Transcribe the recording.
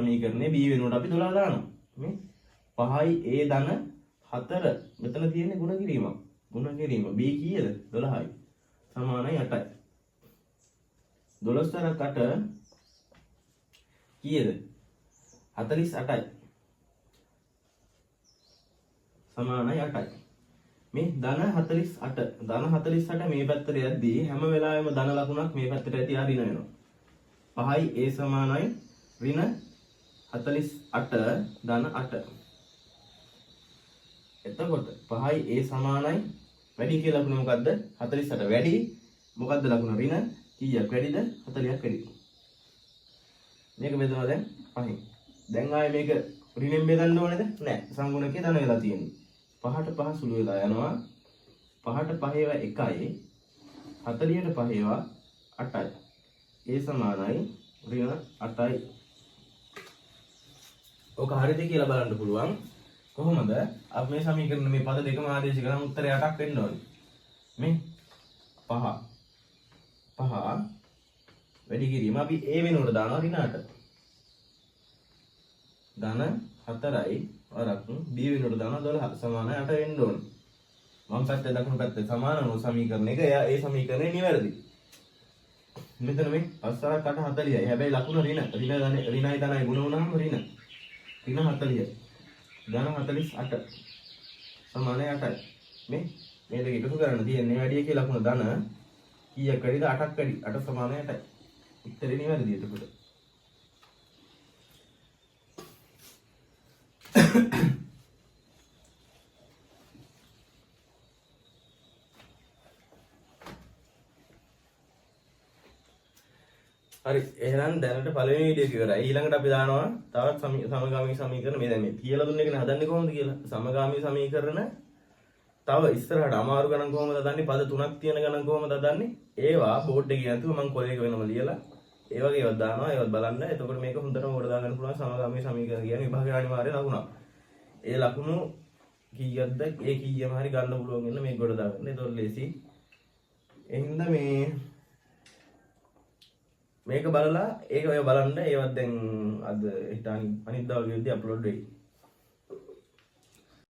සමීකරණේ b වෙනුවට අපි 12 දානවා. මේ 5යි a ධන 4 මෙතන තියෙන්නේ ගුණ කිරීමක්. ගුණ කිරීම b කීයද? 12යි. සමානයි 8යි. 12 තරක් 8 කීයද? 48යි. සමානයි 8යි. මේ ධන 48 ධන 48 මේ පැත්තට යද්දී හැම වෙලාවෙම ධන ලකුණක් මේ පැත්තට ඇති ඍණ වෙනවා. 5යි a සමානයි ඍණ 48 ධන 8. එතකොට 5යි a සමානයි වැඩි කියලා ලකුණ මොකද්ද? 48 වැඩි මොකද්ද ලකුණ? ඍණ කීයක් වැඩිද? 40ක් වැඩි. මේක බෙදනවා දැන් 5න්. දැන් ආයේ මේක ඍණෙන් බෙදන්න ඕනේද? නෑ. සංගුණකේ ධන වෙලා තියෙන්නේ. 5ට 5 සුළු වෙලා යනවා. 5ට 5 ඒවා 1යි. 40ට 5 ඒවා 8යි. a සමානයි ඍණ 8යි. ඔක හරියද කියලා බලන්න පුළුවන්. කොහොමද? අපි මේ සමීකරණ මේ පද දෙකම ආදේශ කරන් උත්තරය 8ක් වෙන්න ඕනේ. මේ 5 වැඩි කිරීම අපි a වෙනුවට දානවා ඍණ 8. ධන 4යි වරක් b වෙනුවට දානවා 12 සමානයි 8 වෙන්න ඕනේ. වම් පැත්තේ දකුණු පැත්තේ සමාන වූ සමීකරණයක එයා ඒ සමීකරණය නිවැරදි. මෙතන මේ 5 8 40යි. හැබැයි ලකුණ ඍණයි ධනයි ගුණ වුණාම ඍණ 40යි. ධන 48 සමානයි 8යි. මේ දෙක එකතු කරන්න තියෙන්නේ වැඩි කියලා ලකුණ ධන කීයක් වැඩිද? 8ක් වැඩි. 8 සමානයි 8යි. උත්තරේ නිවැරදි එතකොට. හරි එහෙනම් දැනට පළවෙනි වීඩියෝ එක ඉවරයි. ඊළඟට අපි දානවා තවත් සමගාමී සමීකරණ මේ දැන් මේ කියලා දුන්න එකනේ හදන්නේ කොහොමද කියලා. සමගාමී සමීකරණ තව ඉස්සරහට අමාරු ගණන් කොහොමද හදන්නේ? පද තුනක් තියෙන ගණන් කොහොමද හදන්නේ? ඒවා බෝඩ් එකේ නැතුව මම කොලේක වෙනම ලියලා ඒ වගේ ඒවත් දානවා. ඒවත් බලන්න. එතකොට මේක හොඳටම උඩ දාගන්න පුළුවන්. සමගාමී සමීකරණ කියන්නේ විභාගයේ අනිවාර්ය ලකුණක්. ඒ ලකුණු කීයක්ද? ඒ කීයම හරි ගන්න පුළුවන් වෙන මේක උඩ දාගන්න. ඒතකොට ලේසි. එහෙනම් මේක බලලා ඒක ඔය බලන්න ඒවත් දැන් අද හිතාන අනිද්දා වගේ විදිහට අප්ලෝඩ් වෙයි.